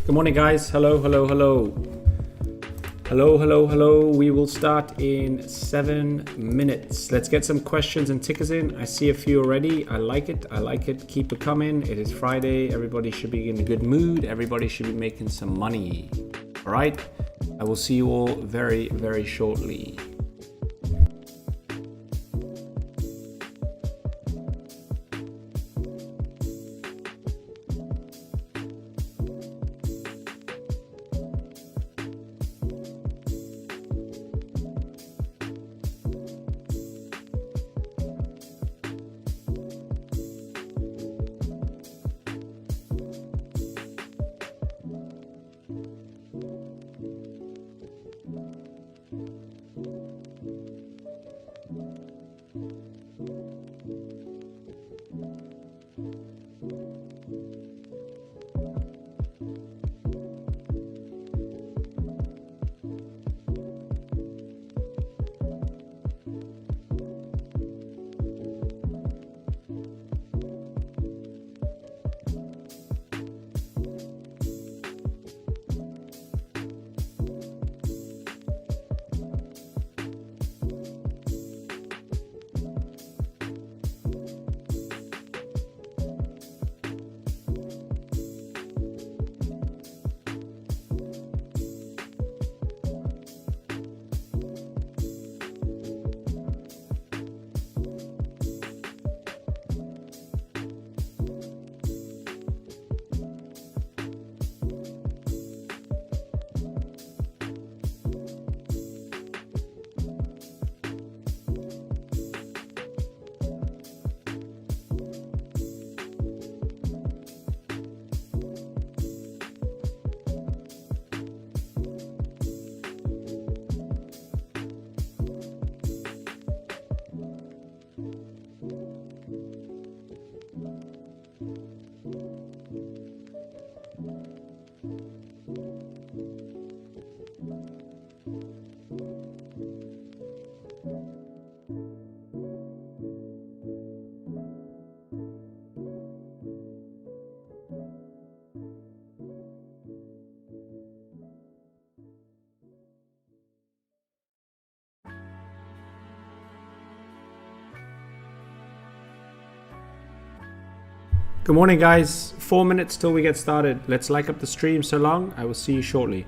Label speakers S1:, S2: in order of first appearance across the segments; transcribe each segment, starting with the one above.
S1: Good morning, guys. Hello, hello, hello. Hello, hello, hello. We will start in 7 minutes. Let's get some questions and tickets in. I see a few already. I like it. I like it. Keep it coming. It is Friday. Everybody should be in a good mood. Everybody should be making some money. All right. I will see you all very, very shortly. Good morning, guys. 4 minutes till we get started. Let's like up the stream so long. I will see you shortly.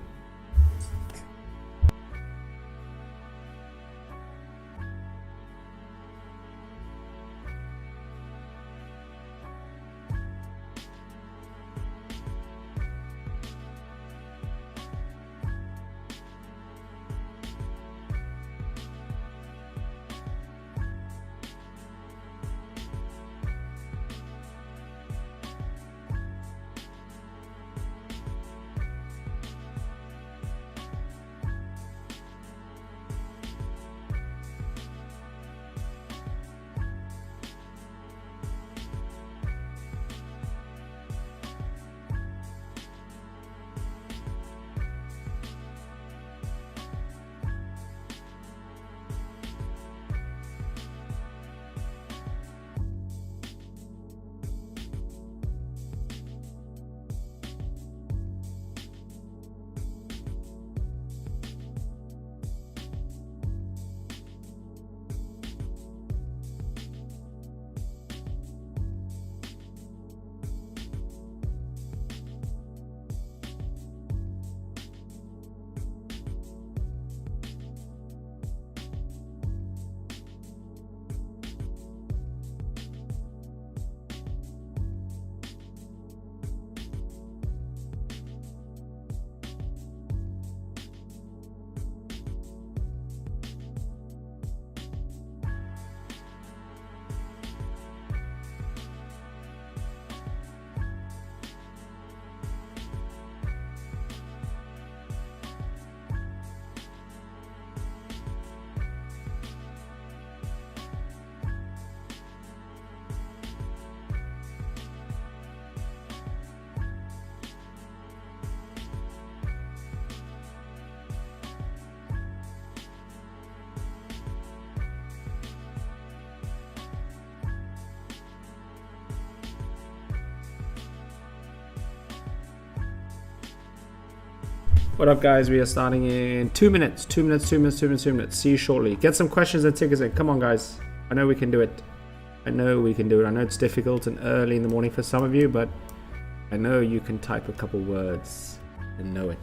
S1: What up, guys? We are starting in 2 minutes. 2 minutes, 2 minutes, 2 minutes, 2 minutes. See you shortly. Get some questions and tickets in. Come on, guys. I know we can do it. I know we can do it. I know it's difficult and early in the morning for some of you, but I know you can type a couple words and know it.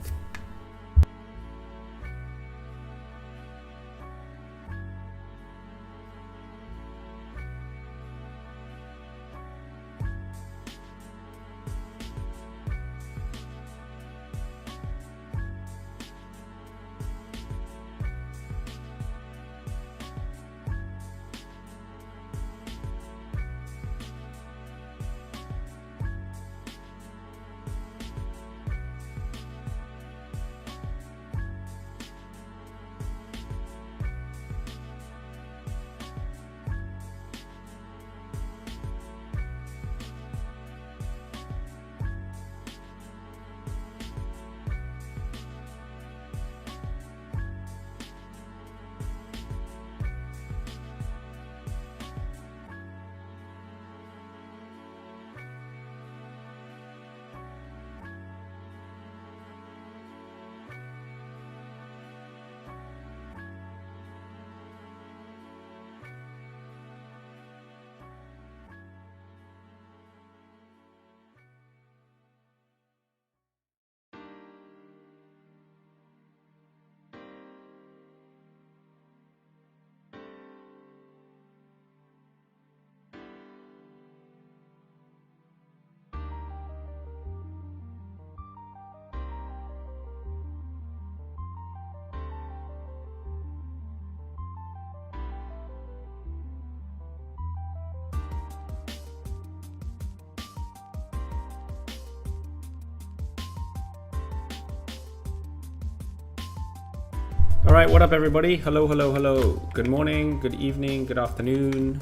S1: All right, what up, everybody? Hello, hello, hello. Good morning, good evening, good afternoon.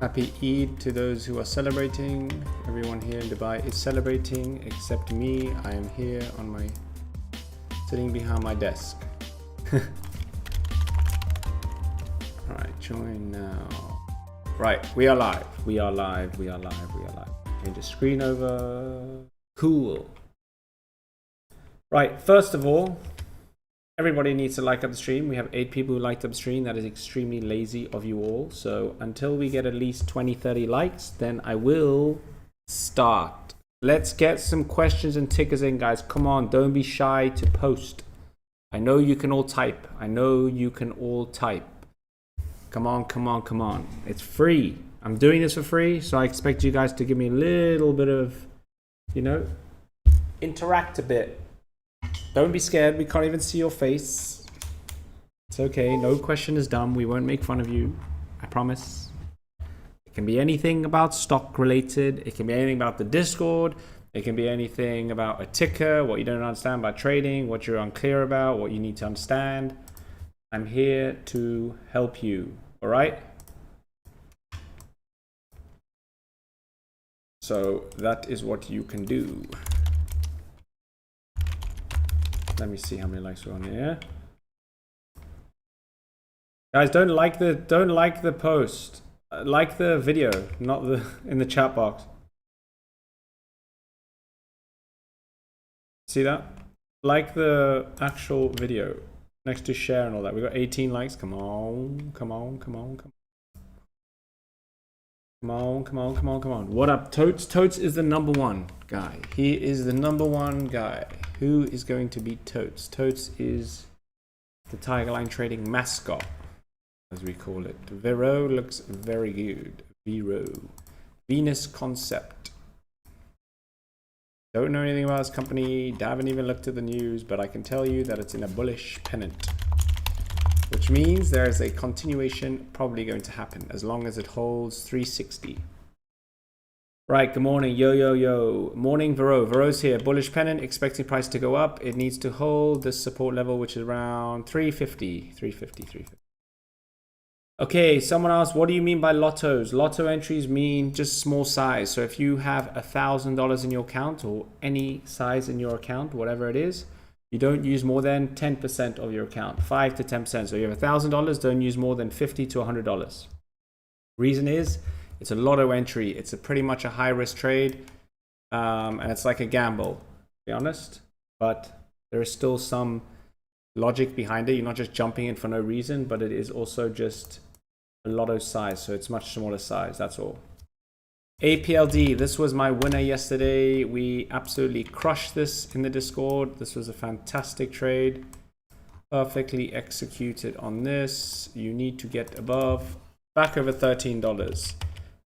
S1: Happy Eid to those who are celebrating. Everyone here in Dubai is celebrating except me. I am here on my, sitting behind my desk. All right, join now. Right, we are live. We are live. We are live. We are live. Change the screen over. Cool. Right, first of all, everybody needs to like up the stream. We have 8 people who liked up the stream. That is extremely lazy of you all. So until we get at least 20, 30 likes, then I will start. Let's get some questions and tickers in, guys. Come on, don't be shy to post. I know you can all type. I know you can all type. Come on, come on, come on. It's free. I'm doing this for free, so I expect you guys to give me a little bit of, you know, interact a bit. Don't be scared. We can't even see your face. It's okay. No question is dumb. We won't make fun of you. I promise. It can be anything about stock related. It can be anything about the Discord. It can be anything about a ticker, what you don't understand about trading, what you're unclear about, what you need to understand. I'm here to help you. All right? So that is what you can do. Let me see how many likes we're on here. Guys, don't like the post. Like the video, not the in the chat box. See that? Like the actual video next to share and all that. We got 18 likes. Come on, come on, come on, come on. Come on, come on, come on, come on. What up, Totes? Totes is the #1 guy. He is the #1 guy. Who is going to beat Totes? Totes is the Tiger Line Trading mascot, as we call it. Vero looks very good. Vero. Venus Concept. Don't know anything about this company. Haven't even looked at the news, but I can tell you that it's in a bullish pennant, which means there is a continuation probably going to happen as long as it holds 360. Right, good morning. Yo, yo, yo. Morning, Vero. Vero's here. Bullish pennant, expecting price to go up. It needs to hold this support level, which is around 350. 350, 350. Okay, someone asked, what do you mean by lottos? Lotto entries mean just small size. So if you have $1,000 in your account or any size in your account, whatever it is, you don't use more than 10% of your account, 5 to 10%. So you have $1,000, don't use more than $50 to $100. Reason is, it's a lotto entry. It's pretty much a high risk trade, and it's like a gamble, to be honest. but there is still some logic behind it. You're not just jumping in for no reason, but it is also just a lotto size, so it's much smaller size, that's all. APLD, this was my winner yesterday. We absolutely crushed this in the Discord. This was a fantastic trade. Perfectly executed on this. You need to get above, back over $13.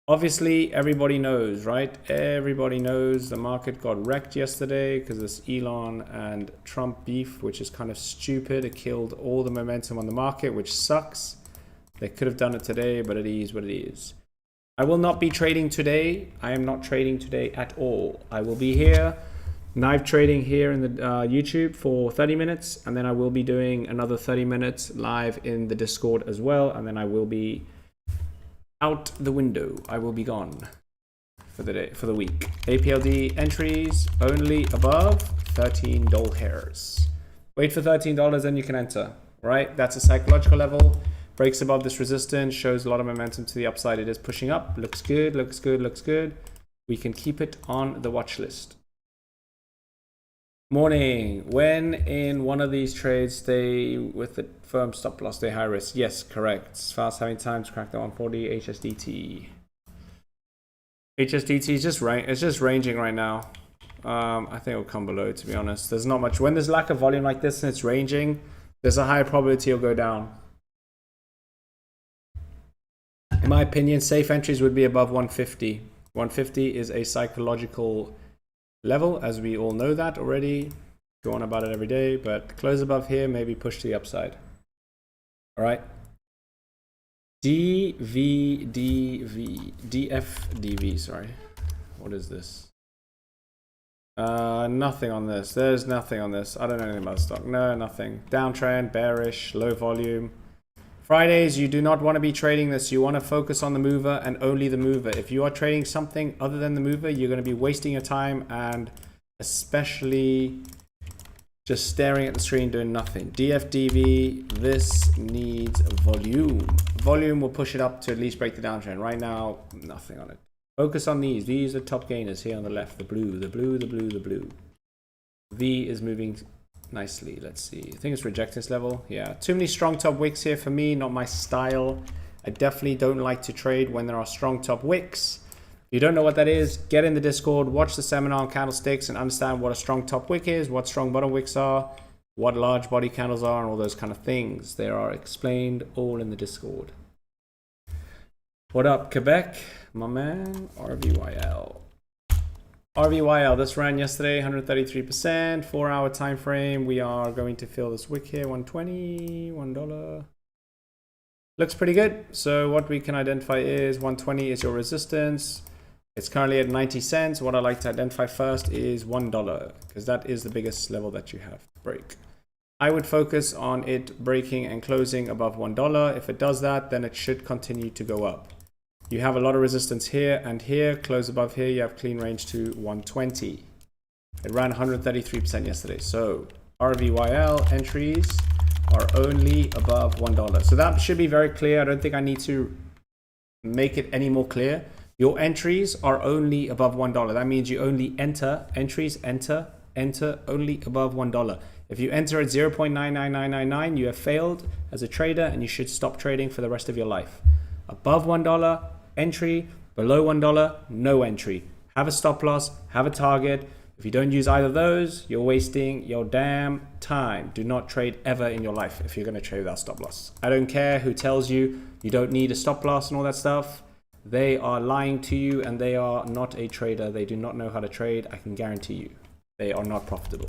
S1: Obviously, everybody knows, right? Everybody knows the market got wrecked yesterday because this Elon and Trump beef, which is kind of stupid. It killed all the momentum on the market, which sucks. They could have done it today, but it is what it is. I will not be trading today. I am not trading today at all. I will be here, live trading here in the YouTube for 30 minutes, and then I will be doing another 30 minutes live in the Discord as well, and then I will be out the window. I will be gone for the day, for the week. APLD entries only above $13. Wait for $13, then you can enter, right? That's a psychological level. Breaks above this resistance, shows a lot of momentum to the upside. It is pushing up. Looks good, looks good, looks good. We can keep it on the watch list. Morning. When in one of these trades, stay with the firm stop loss, stay high risk. Yes, correct. Fast having time to crack the 140 HSDT. HSDT is just ranging right now. I think it'll come below, to be honest. There's not much. When there's lack of volume like this and it's ranging, there's a high probability it'll go down. In my opinion, safe entries would be above 150. 150 is a psychological level, as we all know that already. Go on about it every day, but close above here, maybe push to the upside. All right. DFDV, sorry. What is this? Nothing on this. There's nothing on this. I don't know anything about the stock. No, nothing. Downtrend, bearish, low volume. Fridays, you do not want to be trading this. You want to focus on the mover and only the mover. If you are trading something other than the mover, you're going to be wasting your time and especially just staring at the screen doing nothing. DFDV, this needs volume. Volume will push it up to at least break the downtrend. Right now, nothing on it. Focus on these. These are top gainers here on the left. The blue, the blue, the blue, the blue. V is moving nicely. Let's see. I think it's rejecting this level. Yeah, too many strong top wicks here for me. Not my style. I definitely don't like to trade when there are strong top wicks. If you don't know what that is, get in the Discord, watch the seminar on candlesticks and understand what a strong top wick is, what strong bottom wicks are, what large body candles are, and all those kind of things. They are explained all in the Discord. What up, Quebec? My man, RVYL. RVYL, this ran yesterday, 133%, 4-hour time frame. We are going to fill this wick here, 120, $1. Looks pretty good. So what we can identify is 120 is your resistance. It's currently at 90 cents. What I like to identify first is $1, because that is the biggest level that you have to break. I would focus on it breaking and closing above $1. If it does that, then it should continue to go up. You have a lot of resistance here and here. Close above here, you have clean range to 120. It ran 133% yesterday. So RVYL entries are only above $1. So that should be very clear. I don't think I need to make it any more clear. Your entries are only above $1. That means you only enter only above $1. If you enter at 0.99999, you have failed as a trader and you should stop trading for the rest of your life. Above $1, entry. Below $1, no entry. Have a stop loss, have a target. If you don't use either of those, you're wasting your damn time. Do not trade ever in your life if you're going to trade without stop loss. I don't care who tells you you don't need a stop loss and all that stuff. They are lying to you and they are not a trader. They do not know how to trade. I can guarantee you. They are not profitable.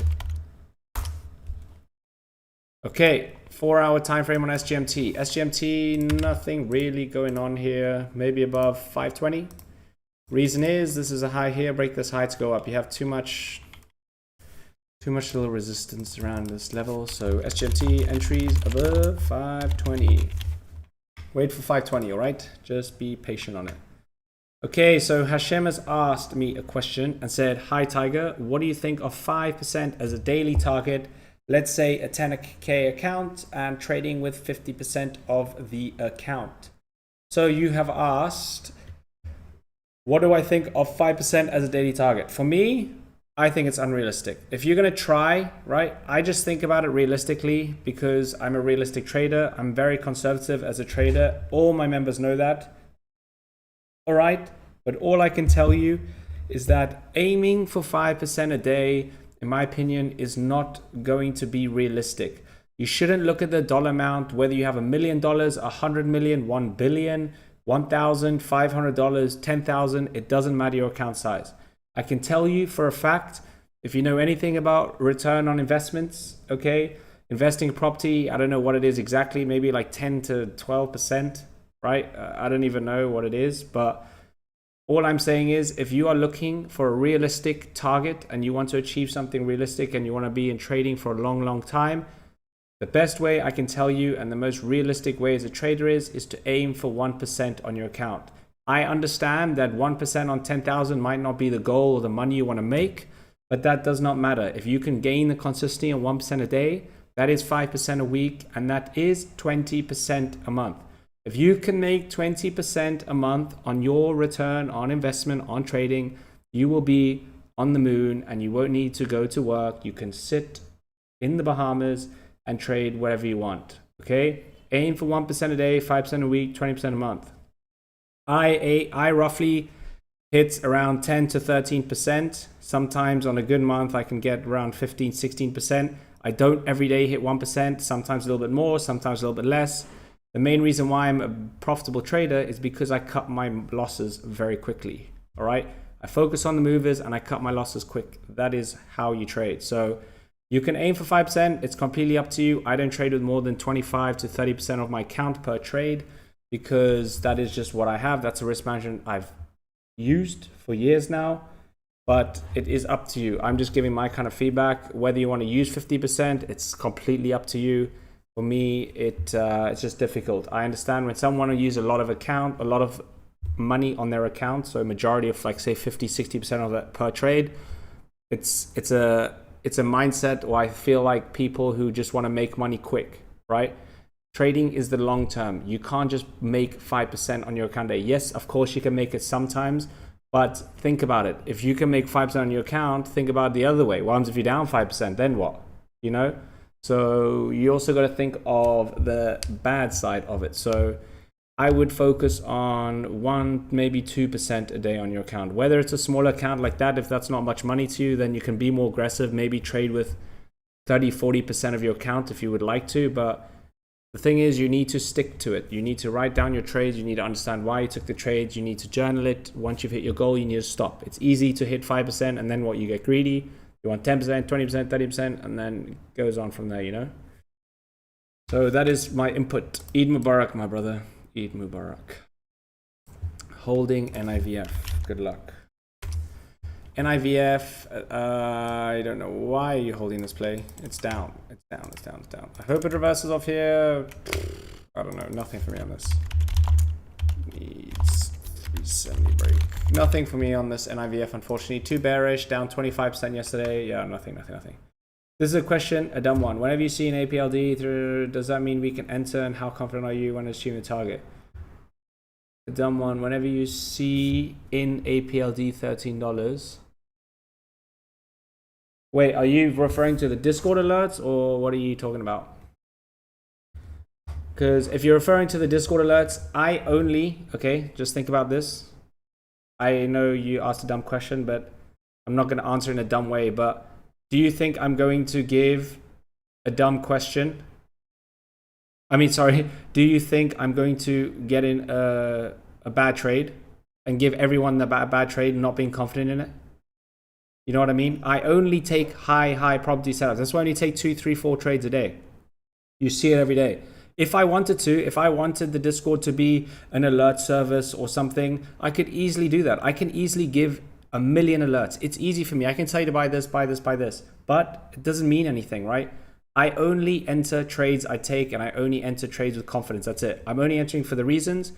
S1: Okay, 4-hour time frame on SGMT. SGMT, nothing really going on here. Maybe above 520. Reason is this is a high here. Break this high to go up. You have too much little resistance around this level. So SGMT entries above 520. Wait for 520, all right? Just be patient on it. Okay, so Hashem has asked me a question and said, "Hi Tiger, what do you think of 5% as a daily target? Let's say a 10K account and trading with 50% of the account." So you have asked, what do I think of 5% as a daily target? For me, I think it's unrealistic. If you're going to try, right, I just think about it realistically because I'm a realistic trader. I'm very conservative as a trader. All my members know that. All right. But all I can tell you is that aiming for 5% a day, in my opinion, is not going to be realistic. You shouldn't look at the dollar amount, whether you have $1 million, 100 million, 1 billion, $1,000, $500, 10,000. It doesn't matter your account size. I can tell you for a fact, if you know anything about return on investments, okay, investing in property, I don't know what it is exactly, maybe like 10 to 12%, right? I don't even know what it is, but all I'm saying is if you are looking for a realistic target and you want to achieve something realistic and you want to be in trading for a long, long time, the best way I can tell you and the most realistic way as a trader is to aim for 1% on your account. I understand that 1% on 10,000 might not be the goal or the money you want to make, but that does not matter. If you can gain the consistency on 1% a day, that is 5% a week, and that is 20% a month. If you can make 20% a month on your return on investment on trading, you will be on the moon and you won't need to go to work. You can sit in the Bahamas and trade whatever you want. Okay? Aim for 1% a day, 5% a week, 20% a month. I roughly hit around 10 to 13%. Sometimes on a good month, I can get around 15, 16%. I don't every day hit 1%, sometimes a little bit more, sometimes a little bit less. The main reason why I'm a profitable trader is because I cut my losses very quickly. All right. I focus on the movers and I cut my losses quick. That is how you trade. So you can aim for 5%. It's completely up to you. I don't trade with more than 25 to 30% of my account per trade, because that is just what I have. That's a risk management I've used for years now, but it is up to you. I'm just giving my kind of feedback. Whether you want to use 50%, it's completely up to you. For me, it's just difficult. I understand when someone want to use a lot of money on their account, so a majority of like say 50, 60% of that per trade, it's a mindset, or I feel like people who just want to make money quick, right? Trading is the long term. You can't just make 5% on your account a day. Yes, of course you can make it sometimes, but think about it. If you can make 5% on your account, think about it the other way. What happens if you're down 5%? Then what? You know? So you also got to think of the bad side of it. So I would focus on 1, maybe 2% a day on your account. Whether it's a smaller account like that, if that's not much money to you, then you can be more aggressive. Maybe trade with 30, 40% of your account if you would like to, but the thing is, you need to stick to it. You need to write down your trades. You need to understand why you took the trades. You need to journal it. Once you've hit your goal, you need to stop. It's easy to hit 5%, and then what? You get greedy. You want 10%, 20%, 30%, and then it goes on from there, you know? So that is my input. Eid Mubarak, my brother. Eid Mubarak. Holding NIVF. Good luck. NIVF, I don't know why you're holding this play. It's down. It's down. It's down. It's down. I hope it reverses off here. I don't know. Nothing for me on this. Needs 370 break. Nothing for me on this NIVF, unfortunately. Too bearish. Down 25% yesterday. Yeah, nothing. This is a question, a dumb one. Whenever you see an APLD, does that mean we can enter? And how confident are you when achieving the target? A dumb one. Whenever you see in APLD $13. Wait, are you referring to the Discord alerts or what are you talking about? Because if you're referring to the Discord alerts, I only, okay, just think about this. I know you asked a dumb question, but I'm not going to answer in a dumb way. But do you think I'm going to give a dumb question? Do you think I'm going to get in a bad trade and give everyone the bad trade, not being confident in it? You know what I mean? I only take high probability setups. That's why I only take 2, 3, 4 trades a day. You see it every day. If I wanted the Discord to be an alert service or something, I could easily do that. I can easily give 1 million alerts. It's easy for me. I can tell you to buy this, buy this, buy this. But it doesn't mean anything, right? I only enter trades I take, and I only enter trades with confidence. That's it. I'm only entering for the reasons.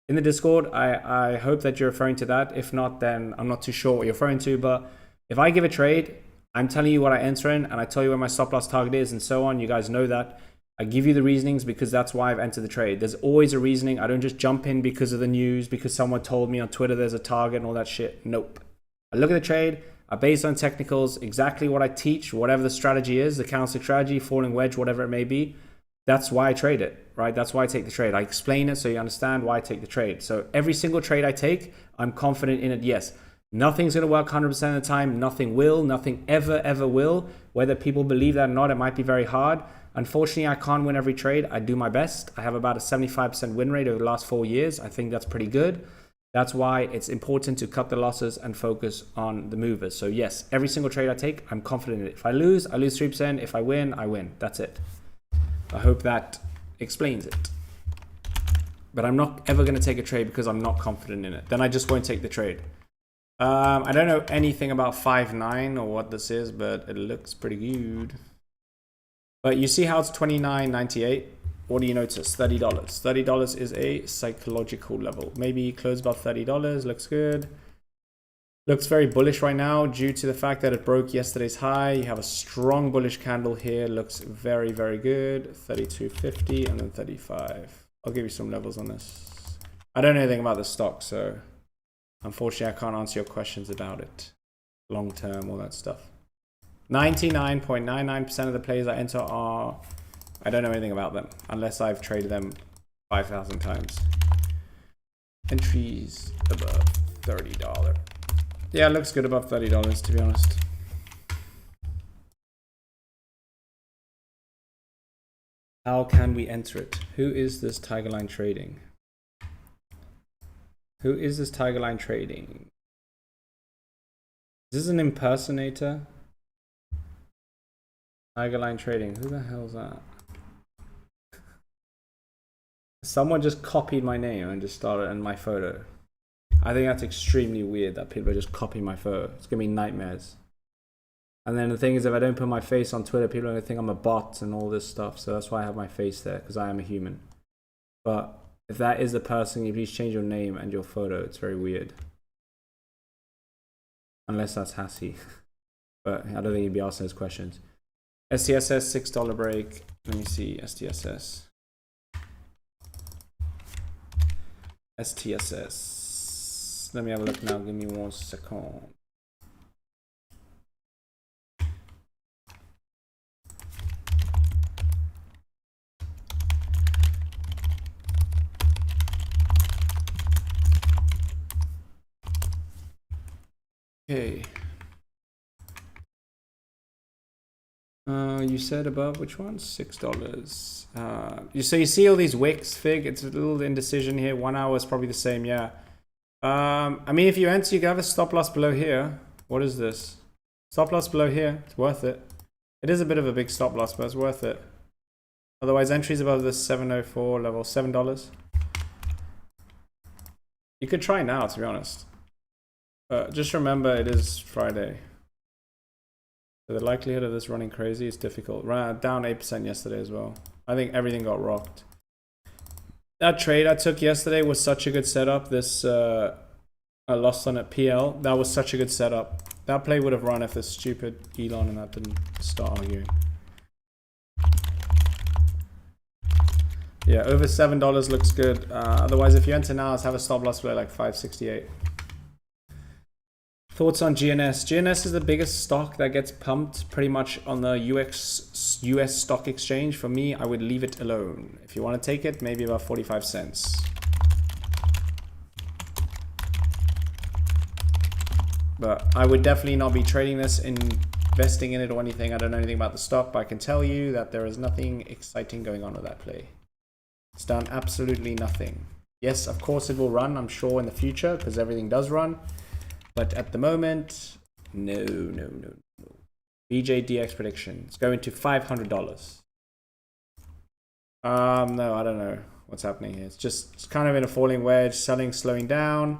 S1: In the Discord, I hope that you're referring to that. If not, then I'm not too sure what you're referring to. But if I give a trade, I'm telling you what I enter in, and I tell you where my stop loss target is and so on. You guys know that. I give you the reasonings because that's why I've entered the trade. There's always a reasoning. I don't just jump in because of the news, because someone told me on Twitter there's a target and all that shit. Nope. I look at the trade. based on technicals, exactly what I teach, whatever the strategy is, the counter strategy, falling wedge, whatever it may be. That's why I trade it, right? That's why I take the trade. I explain it so you understand why I take the trade. So every single trade I take, I'm confident in it. Yes, nothing's going to work 100% of the time. Nothing will. Nothing ever will. Whether people believe that or not, it might be very hard. Unfortunately, I can't win every trade. I do my best. I have about a 75% win rate over the last 4 years. I think that's pretty good. That's why it's important to cut the losses and focus on the movers. So yes, every single trade I take, I'm confident in it. If I lose 3%. If I win, I win. That's it. I hope that explains it. But I'm not ever going to take a trade because I'm not confident in it. Then I just won't take the trade. I don't know anything about 5.9 or what this is, but it looks pretty good. But you see how it's 29.98? What do you notice? $30. $30 is a psychological level. Maybe close about $30. Looks good. Looks very bullish right now due to the fact that it broke yesterday's high. You have a strong bullish candle here. Looks very good. 32.50 and then 35. I'll give you some levels on this. I don't know anything about the stock, so unfortunately I can't answer your questions about it. Long term, all that stuff. 99.99% of the plays I enter are, I don't know anything about them unless I've traded them 5,000 times. Entries above $30. Yeah, it looks good above $30 to be honest. How can we enter it? Who is this Tiger Line Trading? Who is this Tiger Line Trading? Is this an impersonator? Tiger Line Trading. Who the hell is that? Someone just copied my name and just started in my photo. I think that's extremely weird that people are just copying my photo. It's gonna be nightmares. And then the thing is, if I don't put my face on Twitter, people are gonna think I'm a bot and all this stuff. So that's why I have my face there, because I am a human. But if that is the person, you please change your name and your photo. It's very weird. Unless that's Hassie. But I don't think he'd be asking those questions. STSS, $6 break. Let me see, STSS. STSS. Let me have a look now. Give me 1 second. Okay. You said above which one? $6. You see all these wicks, Fig? It's a little indecision here. 1 hour is probably the same, yeah. I mean, if you enter, you can have a stop loss below here. What is this? Stop loss below here. It's worth it. It is a bit of a big stop loss, but it's worth it. Otherwise, entries above the 704 level, $7. You could try now, to be honest. Just remember, it is Friday. So the likelihood of this running crazy is difficult. Down 8% yesterday as well. I think everything got rocked. That trade I took yesterday was such a good setup. This I lost on it PL. That was such a good setup. That play would have run if this stupid Elon and that didn't start arguing. Yeah, over $7 looks good. Otherwise, if you enter now, let's have a stop loss play like 568. Thoughts on GNS? GNS is the biggest stock that gets pumped pretty much on the US stock exchange. For me, I would leave it alone. If you want to take it, maybe about 45 cents. But I would definitely not be trading this, investing in it or anything. I don't know anything about the stock, but I can tell you that there is nothing exciting going on with that play. It's done absolutely nothing. Yes, of course it will run, I'm sure, in the future, because everything does run. But at the moment, no. BJDX prediction. It's going to $500. No, I don't know what's happening here. It's kind of in a falling wedge, selling, slowing down.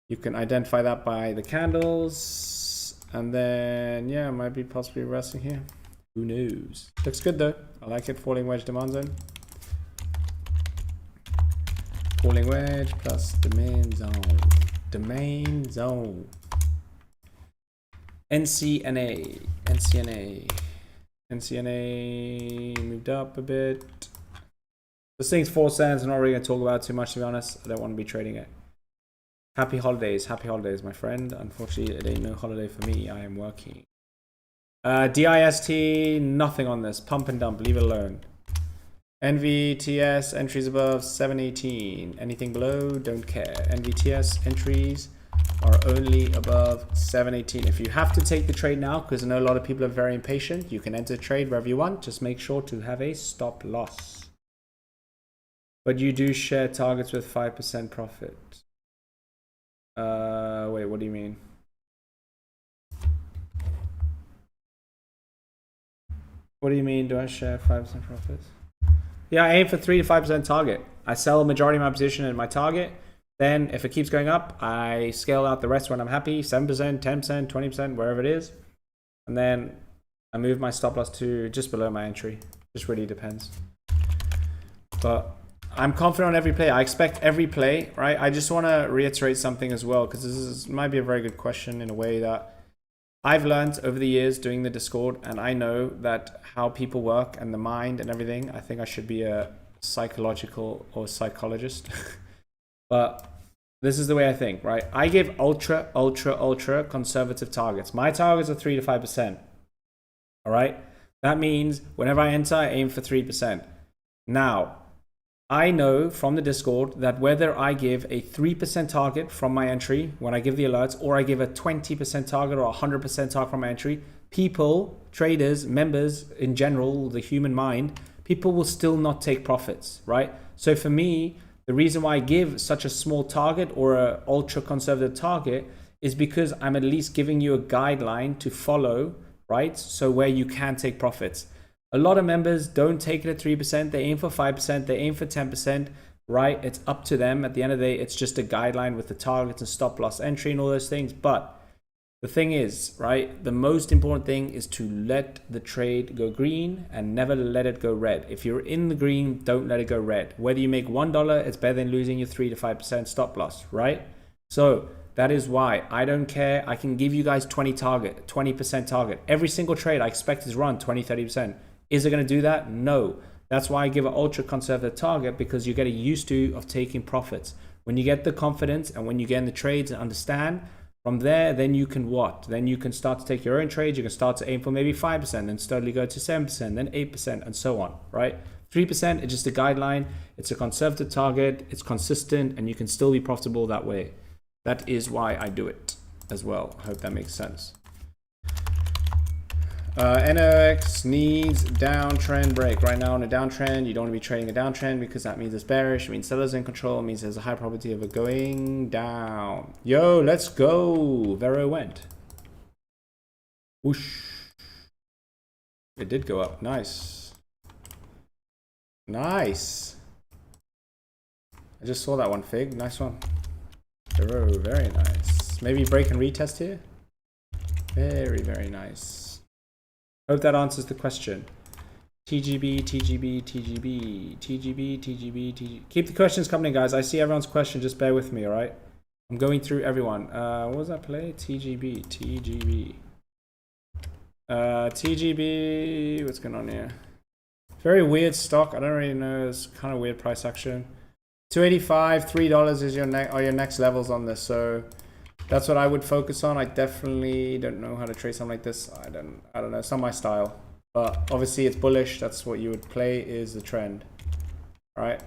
S1: You can identify that by the candles. And then, yeah, might be possibly resting here. Who knows? Looks good though. I like it. Falling wedge demand zone. Falling wedge plus demand zone. Domain zone. NCNA moved up a bit. This thing's 4 cents. I'm not really gonna talk about it too much, to be honest. I don't want to be trading it. Happy holidays, my friend. Unfortunately, it ain't no holiday for me. I am working. DIST, nothing on this. Pump and dump, leave it alone. NVTS, entries above 718. Anything below, don't care. NVTS, entries are only above 718. If you have to take the trade now, because I know a lot of people are very impatient, you can enter trade wherever you want. Just make sure to have a stop loss. But you do share targets with 5% profit. Wait, what do you mean? What do you mean, do I share 5% profits? Yeah, I aim for 3 to 5% target. I sell a majority of my position in my target. Then if it keeps going up, I scale out the rest when I'm happy. 7%, 10%, 20%, wherever it is. And then I move my stop loss to just below my entry. Just really depends. But I'm confident on every play. I expect every play, right? I just want to reiterate something as well, because this might be a very good question in a way that I've learned over the years doing the Discord, and I know that how people work and the mind and everything. I think I should be a psychological or psychologist. But this is the way I think, right? I give ultra conservative targets. My targets are 3 to 5%. All right? That means whenever I enter, I aim for 3%. Now, I know from the Discord that whether I give a 3% target from my entry when I give the alerts, or I give a 20% target or 100% target from my entry, people, traders, members in general, the human mind, people will still not take profits, right? So for me, the reason why I give such a small target or an ultra conservative target is because I'm at least giving you a guideline to follow, right? So where you can take profits. A lot of members don't take it at 3%. They aim for 5%. They aim for 10%, right? It's up to them. At the end of the day, it's just a guideline with the targets and stop loss entry and all those things. But the thing is, right, the most important thing is to let the trade go green and never let it go red. If you're in the green, don't let it go red. Whether you make $1, it's better than losing your 3 to 5% stop loss, right? So that is why I don't care. I can give you guys 20% target. Every single trade I expect is run 20, 30%. Is it going to do that? No. That's why I give an ultra conservative target, because you get used to of taking profits. When you get the confidence and when you get in the trades and understand, from there, then you can what? Then you can start to take your own trades. You can start to aim for maybe 5%, then steadily go to 7%, then 8%, and so on, right? 3% is just a guideline. It's a conservative target. It's consistent, and you can still be profitable that way. That is why I do it as well. I hope that makes sense. NOX needs downtrend break. Right now on a downtrend, you don't want to be trading a downtrend because that means it's bearish. It means sellers in control. It means there's a high probability of it going down. Yo, let's go. Vero went. Whoosh. It did go up. Nice. Nice. I just saw that one, Fig. Nice one. Vero, very nice. Maybe break and retest here. Very, very nice. Hope that answers the question. TGB, TGB, TGB, TGB, TGB, TGB. Keep the questions coming, guys. I see everyone's question. Just bear with me, all right? I'm going through everyone. What was that play? TGB, TGB. TGB. What's going on here? Very weird stock. I don't really know. It's kind of weird price action. 285, $3 is your next levels on this. So that's what I would focus on. I definitely don't know how to trade something like this. I don't know. It's not my style. But obviously it's bullish. That's what you would play, is the trend. All right.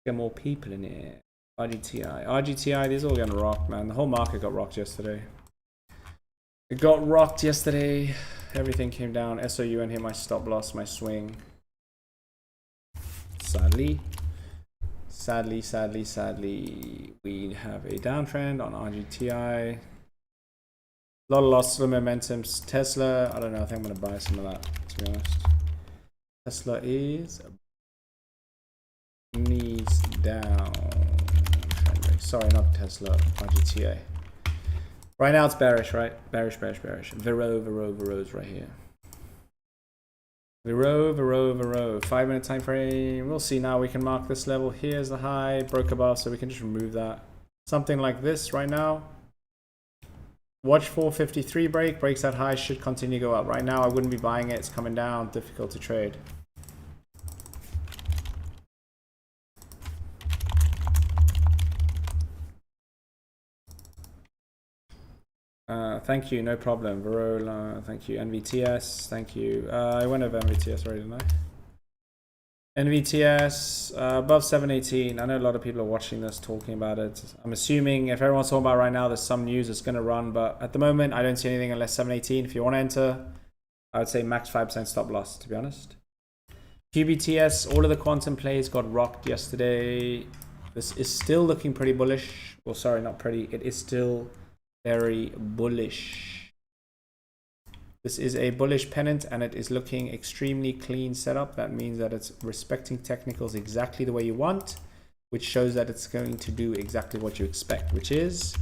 S1: Get more people in here. RGTI, these all getting rocked, man. The whole market got rocked yesterday. It got rocked yesterday. Everything came down. SOUN hit my stop loss, my swing. Sadly, we have a downtrend on RGTI. A lot of loss of momentum. Tesla, I don't know. I think I'm going to buy some of that, to be honest. Tesla needs down. Sorry, not Tesla. RGTA. Right now it's bearish, right? Bearish. Vero's right here. Vero. 5 minute time frame. We'll see now. We can mark this level. Here's the high. Broke above, so we can just remove that. Something like this right now. Watch 453 break. Breaks that high. Should continue to go up. Right now, I wouldn't be buying it. It's coming down. Difficult to trade. Thank you, no problem. Verola, thank you. NVTS, thank you. I went over NVTS already, didn't I? NVTS above 718. I know a lot of people are watching this, talking about it. I'm assuming if everyone's talking about it right now, there's some news that's going to run, but at the moment, I don't see anything unless 718. If you want to enter, I would say max 5% stop loss, to be honest. QBTS, all of the quantum plays got rocked yesterday. This is still looking pretty bullish. Well, sorry, not pretty. It is still very bullish. This is a bullish pennant and it is looking extremely clean setup. That means that it's respecting technicals exactly the way you want, which shows that it's going to do exactly what you expect, which is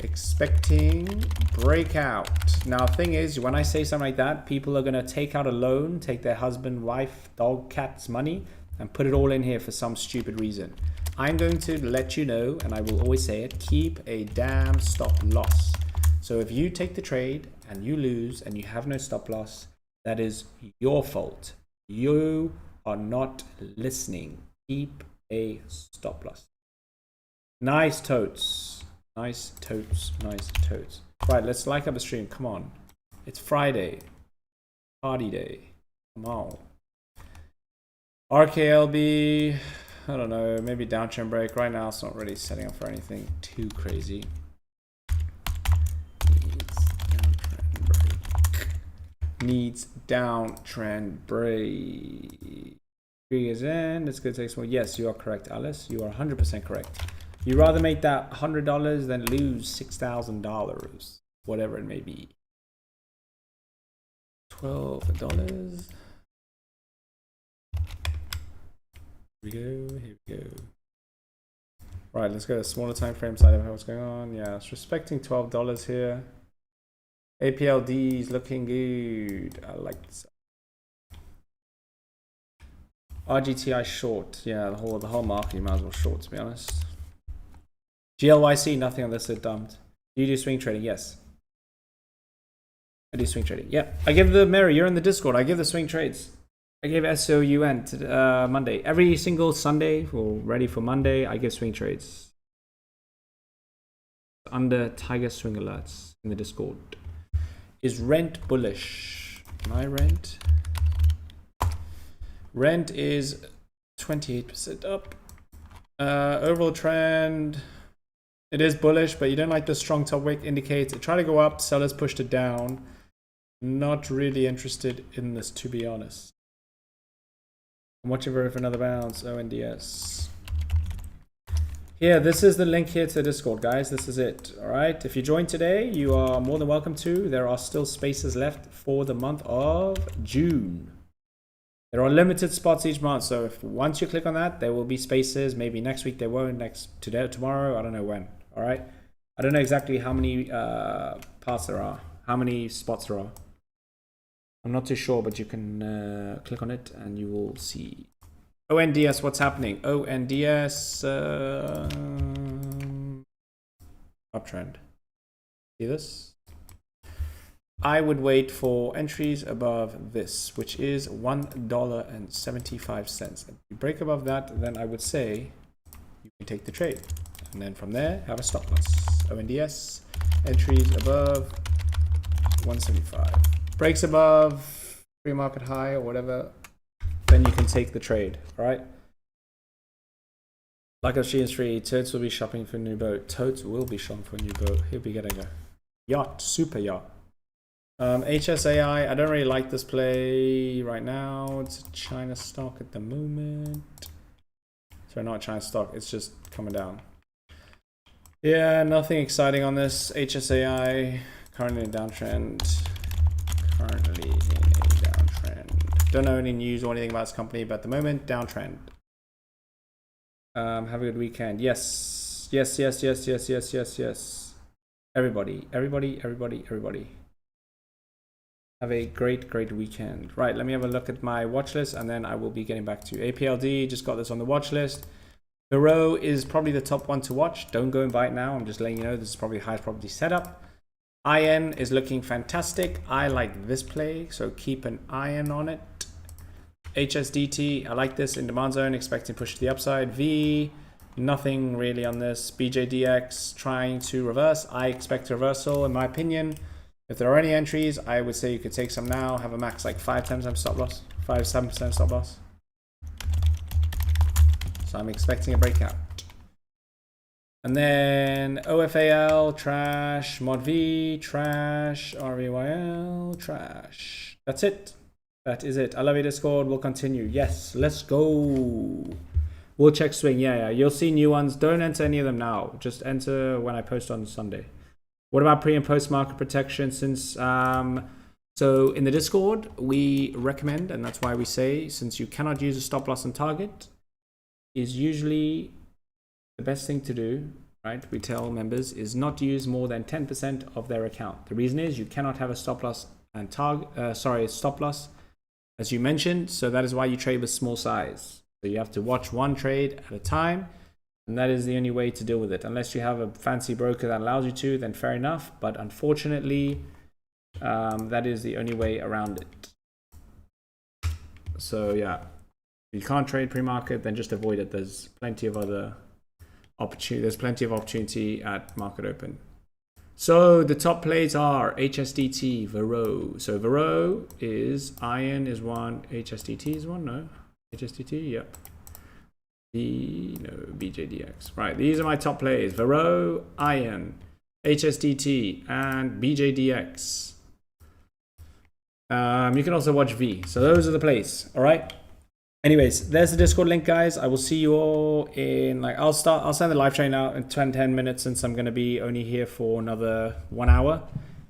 S1: expecting breakout. Now, thing is, when I say something like that, people are going to take out a loan, take their husband, wife, dog, cat's money and put it all in here for some stupid reason. I'm going to let you know, and I will always say it, keep a damn stop loss. So if you take the trade and you lose and you have no stop loss, that is your fault. You are not listening. Keep a stop loss. Nice totes. Nice totes. Nice totes. Right, let's like up the stream. Come on. It's Friday. Party day. Come on. RKLB. I don't know, maybe downtrend break. Right now, it's not really setting up for anything too crazy. Needs downtrend break. Is in. Let's go take some more. Yes, you are correct, Alice. You are 100% correct. You'd rather make that $100 than lose $6,000, whatever it may be. $12. Here we go. Right, let's go to the smaller time frame side of what's going on. Yeah, it's respecting $12 here. APLD is looking good. I like this. RGTI short. Yeah, the whole market you might as well short, to be honest. GLYC, nothing on this is dumped. Do you do swing trading? Yes. I do swing trading. Yeah. I give the Mary, you're in the Discord. I give the swing trades. I gave SOUN to Monday. Every single Sunday, or ready for Monday, I give swing trades. Under Tiger Swing Alerts in the Discord. Is rent bullish? My rent? Rent is 28% up. Overall trend, it is bullish, but you don't like the strong top wick indicates it tried to go up, sellers pushed it down. Not really interested in this, to be honest. I'm watching for another bounce. ONDS. Yeah, this is the link here to the Discord, guys. This is it. All right. If you joined today, you are more than welcome to. There are still spaces left for the month of June. There are limited spots each month. So if once you click on that, there will be spaces. Maybe next week they won't. Today or tomorrow. I don't know when. All right. I don't know exactly how many parts there are. How many spots there are. I'm not too sure, but you can click on it and you will see. ONDS, what's happening? ONDS uptrend. See this? I would wait for entries above this, which is $1.75. If you break above that, then I would say you can take the trade. And then from there, have a stop loss. ONDS, entries above 175. Breaks above pre-market high or whatever, then you can take the trade. All right. Like a Sheehan's free, Totes will be shopping for a new boat. Totes will be shopping for a new boat. He'll be getting a yacht, super yacht. HSAI, I don't really like this play right now. It's a China stock at the moment. Sorry, not China stock. It's just coming down. Yeah, nothing exciting on this. HSAI, currently in downtrend. Currently in a downtrend. Don't know any news or anything about this company, but at the moment, downtrend. Have a good weekend. Yes. Yes. Everybody. Have a great weekend. Right, let me have a look at my watch list and then I will be getting back to you. APLD, just got this on the watch list. The row is probably the top one to watch. Don't go and buy it now. I'm just letting you know this is probably the highest probability setup. IN is looking fantastic. I like this play, so keep an eye on it. HSDT, I like this in demand zone, expecting push to the upside. V, Nothing really on this. BJDX trying to reverse. I expect a reversal in my opinion. If there are any entries, I would say you could take some now, have a max like 5-10% stop loss, 5-7% stop loss. So I'm expecting a breakout. And then OFAL, trash, ModV, trash, RVYL, trash. That's it. That is it. I love you, Discord. We'll continue. Yes, let's go. We'll check swing. Yeah. You'll see new ones. Don't enter any of them now. Just enter when I post on Sunday. What about pre and post market protection? Since so in the Discord we recommend, and that's why we say, since you cannot use a stop loss and target, is usually the best thing to do, right? We tell members is not to use more than 10% of their account. The reason is you cannot have a stop loss and stop loss as you mentioned. So that is why you trade with small size. So you have to watch one trade at a time. And that is the only way to deal with it. Unless you have a fancy broker that allows you to, then fair enough. But unfortunately, that is the only way around it. So yeah, if you can't trade pre-market, then just avoid it. There's plenty of other opportunity. There's plenty of opportunity at market open. So the top plays are HSDT, Vero. So Vero is, Iron is one, HSDT is one, no? HSDT, yep. BJDX. Right, these are my top plays: Vero, Iron, HSDT, and BJDX. You can also watch V. So those are the plays. All right. Anyways, there's the Discord link, guys. I will see you all in I'll send the live train out in 10 minutes, since I'm going to be only here for another 1 hour.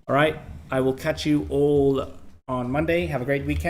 S1: All right. I will catch you all on Monday. Have a great weekend.